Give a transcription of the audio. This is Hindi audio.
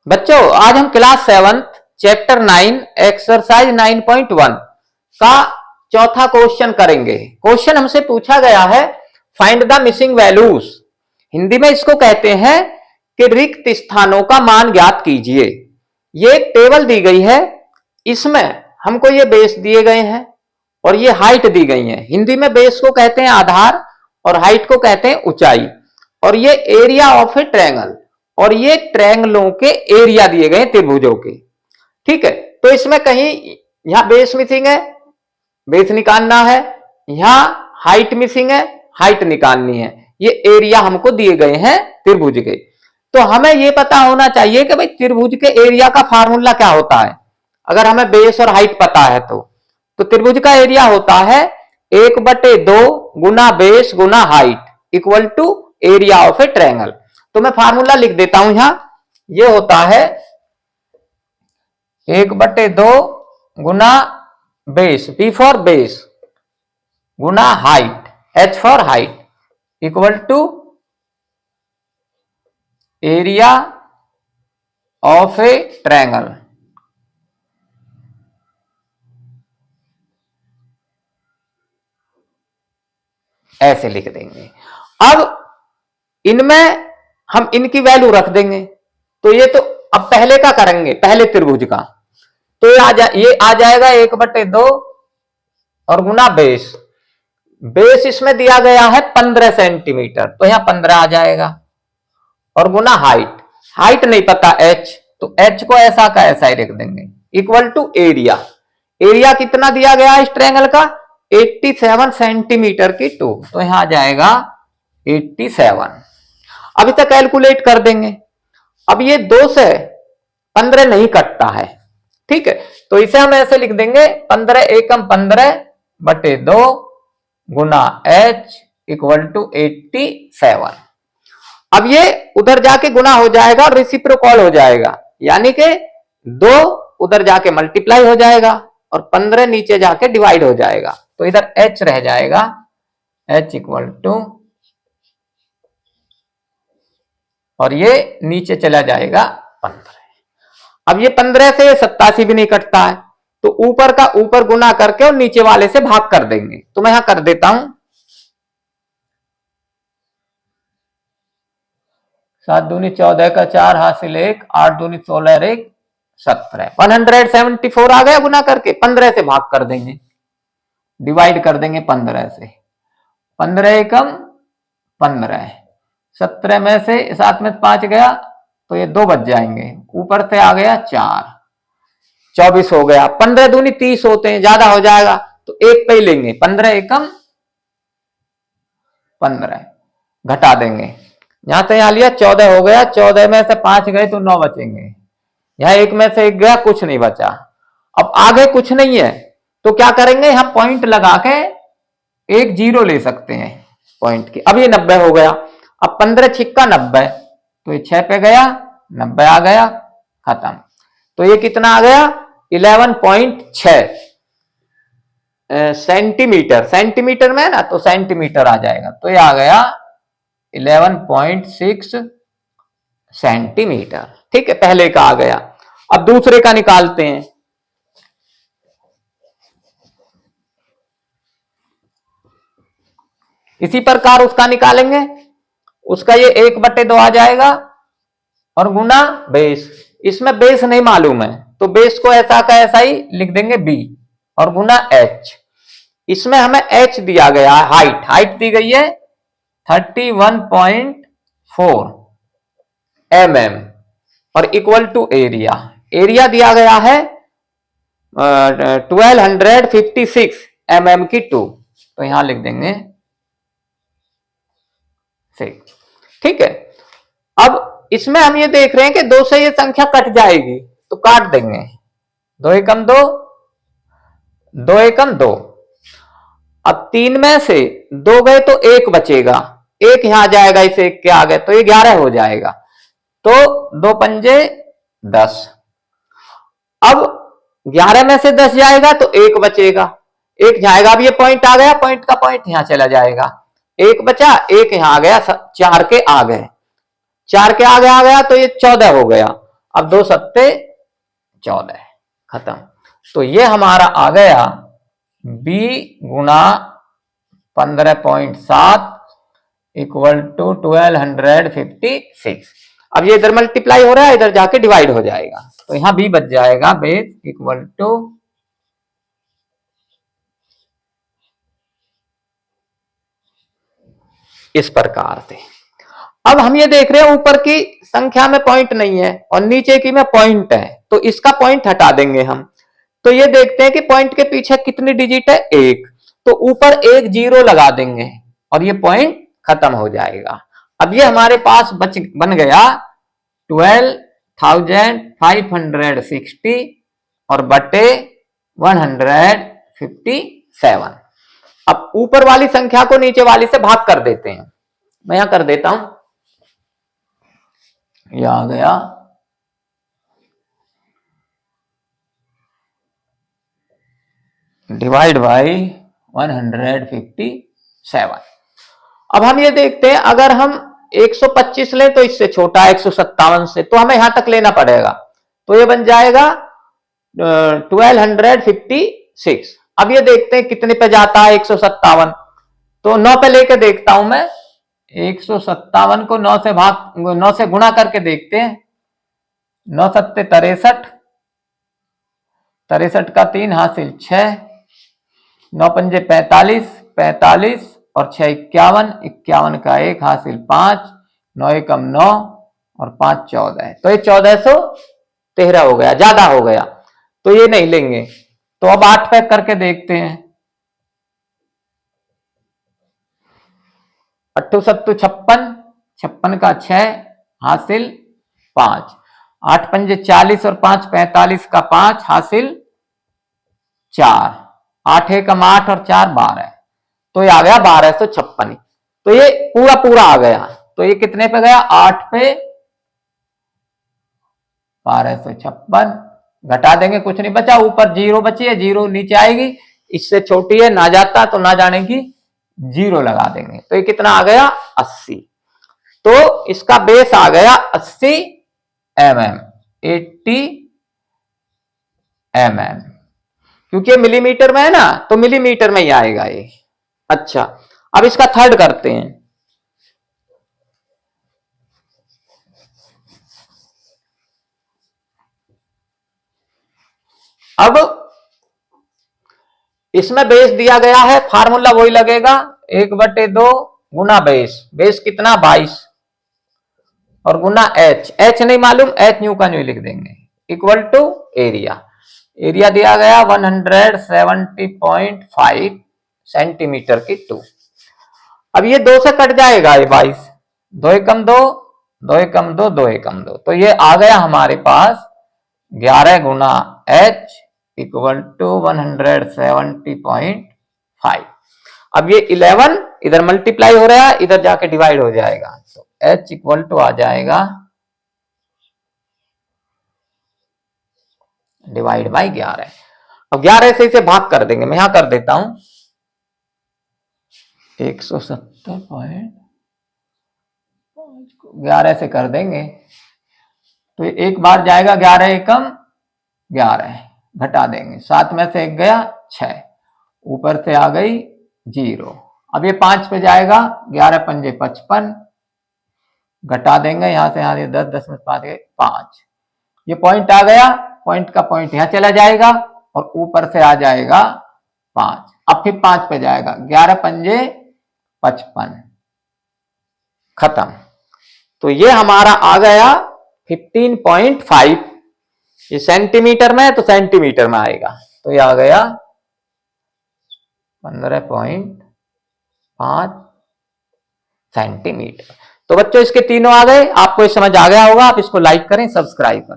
बच्चों आज हम क्लास 7 चैप्टर 9 एक्सरसाइज 9.1 का चौथा क्वेश्चन करेंगे। क्वेश्चन हमसे पूछा गया है find the missing values. Hindi में इसको कहते हैं कि रिक्त स्थानों का मान ज्ञात कीजिए। ये एक टेबल दी गई है, इसमें हमको ये बेस दिए गए हैं और ये हाइट दी गई है। हिंदी में बेस को कहते हैं आधार और हाइट को कहते हैं ऊंचाई, और ये एरिया ऑफ ए ट्रायंगल, और ये ट्रायंगलों के एरिया दिए गए त्रिभुजों के। ठीक है, तो इसमें कहीं यहां बेस मिसिंग है, बेस निकालना है, यहां हाइट मिसिंग है, हाइट निकालनी है। ये एरिया हमको दिए गए हैं त्रिभुज के। तो हमें ये पता होना चाहिए कि भाई त्रिभुज के एरिया का फार्मूला क्या होता है। अगर हमें बेस और हाइट पता है तो त्रिभुज का एरिया होता है 1/2 गुना बेस गुना height equal to area of a triangle. तो मैं फार्मूला लिख देता हूं यहां, ये होता है 1/2 गुना बेस, बी फॉर बेस, गुना height, H for height, equal to area of a triangle. ऐसे लिख देंगे। अब इनमें हम इनकी वैल्यू रख देंगे। तो ये तो अब पहले का करेंगे, पहले त्रिभुज का। तो ये आ जाएगा 1/2 और गुना बेस। बेस इसमें दिया गया है 15 सेंटीमीटर, तो यहां 15 आ जाएगा, और गुना हाइट, हाइट नहीं पता एच, तो एच को ऐसा का ऐसा ही रख देंगे, इक्वल टू एरिया। एरिया कितना दिया गया है इस ट्रायंगल का, 87 सेंटीमीटर की ट्यूब, तो यहां आ जाएगा 87। अभी तक कैलकुलेट कर देंगे। अब ये 2 से 15 नहीं कटता है, ठीक है, तो इसे हम ऐसे लिख देंगे 15 एकम 15/2 गुना एच इक्वल टू 87। अब ये उधर जाके गुना हो जाएगा और रेसिप्रोकल हो जाएगा, यानी कि 2 उधर जाके मल्टीप्लाई हो जाएगा और 15 नीचे जाके डिवाइड हो जाएगा। तो इधर h रह जाएगा, h इक्वल टू, और ये नीचे चला जाएगा 15। अब ये 15 से 87 भी नहीं कटता है, तो ऊपर का ऊपर गुना करके और नीचे वाले से भाग कर देंगे। तो मैं यहां कर देता हूं 7 दूनी 14 का 4 हासिल 1, 8 दूनी 16 और 1 17, 174 आ गया गुना करके। 15 से भाग कर देंगे, डिवाइड कर देंगे 15 से, 15 एकम 15, 17 में से 7 में 5 गया तो ये 2 बच जाएंगे, ऊपर से आ गया 4, 24 हो गया। 15 दूनी 30 होते हैं, ज्यादा हो जाएगा तो 1 पे ही लेंगे, 15 एकम 15 घटा देंगे, यहां से यहां लिया 14 हो गया, 14 में से 5 गए तो 9 बचेंगे, यहां 1 में से 1 गया, कुछ नहीं बचा। अब आगे कुछ नहीं है तो क्या करेंगे, यहां पॉइंट लगा के एक 0 ले सकते हैं पॉइंट की। अब ये 90 हो गया, अब 15 छिक्का 90, तो ये 6 पे गया, 90 आ गया, खत्म। तो ये कितना आ गया, 11.6 सेंटीमीटर, सेंटीमीटर में है ना तो सेंटीमीटर आ जाएगा, तो ये आ गया 11.6 सेंटीमीटर। ठीक है, पहले का आ गया। अब दूसरे का निकालते हैं। इसी प्रकार उसका निकालेंगे, उसका ये 1/2 आ जाएगा और गुना बेस। इसमें बेस नहीं मालूम है तो बेस को ऐसा का ऐसा ही लिख देंगे b, और गुना h। इसमें हमें h दिया गया है, हाइट, हाइट दी गई है 31.4 mm, और इक्वल टू एरिया, एरिया दिया गया है 1256 mm की ट्यूब, तो यहां लिख देंगे 6। ठीक है, अब इसमें हम ये देख रहे हैं कि 2 से ये संख्या कट जाएगी तो काट देंगे, 2 एकम 2, 2 एकम 2। अब 3 में से 2 गए तो 1 बचेगा, 1 यहां आ जाएगा, इस 1 के आगे, तो ये 11 हो जाएगा, तो 2 पंजे 10। अब 11 में से 10 जाएगा तो 1 बचेगा, 1 जाएगा। अब ये पॉइंट आ गया, पॉइंट का पॉइंट यहां चला जाएगा, 1 बचा, 1 यहां आ गया, 4 के आ गए, 4 के आगे आ गया तो ये 14 हो गया। अब 2 सत्ते 14, खत्म। तो ये हमारा आ गया b गुना 15.7 इक्वल टू 1256। अब ये इधर मल्टीप्लाई हो रहा है, इधर जाके डिवाइड हो जाएगा, तो यहां b बच जाएगा बेस इक्वल टू इस प्रकार से। अब हम ये देख रहे हैं ऊपर की संख्या में पॉइंट नहीं है और नीचे की में पॉइंट है, तो इसका पॉइंट हटा देंगे हम। तो ये देखते हैं कि पॉइंट के पीछे कितनी डिजिट है, 1, तो ऊपर एक 0 लगा देंगे और ये पॉइंट खत्म हो जाएगा। अब ये हमारे पास बन गया 12,560 और बटे 157। अब ऊपर वाली संख्या को नीचे वाली से भाग कर देते हैं। मैं यहां कर देता हूं, यह आ गया डिवाइड बाई 157। अब हम ये देखते हैं अगर हम 125 लें तो इससे छोटा है 157 से, तो हमें यहां तक लेना पड़ेगा, तो ये बन जाएगा 1256। अब ये देखते हैं कितने पे जाता है 157, तो 9 पे लेके देखता हूं मैं। 157 को 9 से गुणा करके देखते हैं। 9 सत्ते 63, 63 का 3 हासिल 6, 9 पंजे 45, 45 और 6 51, 51 का 1 हासिल 5, 9 एकम 9 और 5 14, तो ये 1413 हो गया, ज्यादा हो गया, तो ये नहीं लेंगे। तो अब 8 पैक करके देखते हैं। 8 7 56, 56 का 6 हासिल 5, 8 पंजे 40 और 5 45 का 5 हासिल 4, 8 एकम 8 और 4 12, तो ये आ गया 1256। तो ये पूरा पूरा आ गया, तो ये कितने पे गया, 8 पे 1256, घटा देंगे कुछ नहीं बचा, ऊपर 0 बची है, 0 नीचे आएगी, इससे छोटी है ना जाता तो ना जाने की 0 लगा देंगे, तो ये कितना आ गया 80। तो इसका बेस आ गया 80 mm, 80 mm, क्योंकि मिलीमीटर में है ना, तो मिलीमीटर में ही आएगा ये। अच्छा, अब इसका थर्ड करते हैं। अब इसमें बेस दिया गया है, फार्मूला वही लगेगा 1/2 गुना बेस, बेस कितना 22 और गुना एच नहीं मालूम, एच न्यू का न्यू लिख देंगे, इक्वल टू एरिया। एरिया दिया गया 170.5 सेंटीमीटर की 2। अब ये 2 से कट जाएगा, ये 22, 2 एकम 2, 2 एकम 2, 2 एकम 2, तो ये आ गया हमारे पास 11 गुना एच इक्वल टू 170.5। अब ये 11 इधर मल्टीप्लाई हो रहा है, इधर जाके डिवाइड हो जाएगा, तो एच इक्वल टू आ जाएगा डिवाइड बाई 11। अब 11 से इसे भाग कर देंगे, मैं यहां कर देता हूं 170.11 से कर देंगे, तो एक बार जाएगा 11 एकम 11, घटा देंगे, 7 में से 1 गया 6, ऊपर से आ गई 0। अब ये 5 पे जाएगा, 11 पंजे 55, घटा देंगे यहां से, यहां 10 10 में 5 गए 5, ये पॉइंट आ गया, पॉइंट का पॉइंट यहां चला जाएगा और ऊपर से आ जाएगा 5। अब फिर 5 पे जाएगा, 11 पंजे 55, खत्म। तो ये हमारा आ गया 15.5, ये सेंटीमीटर में है तो सेंटीमीटर में आएगा, तो ये आ गया 15.5 सेंटीमीटर। तो बच्चों इसके तीनों आ गए, आपको ये समझ आ गया होगा, आप इसको लाइक करें, सब्सक्राइब करें।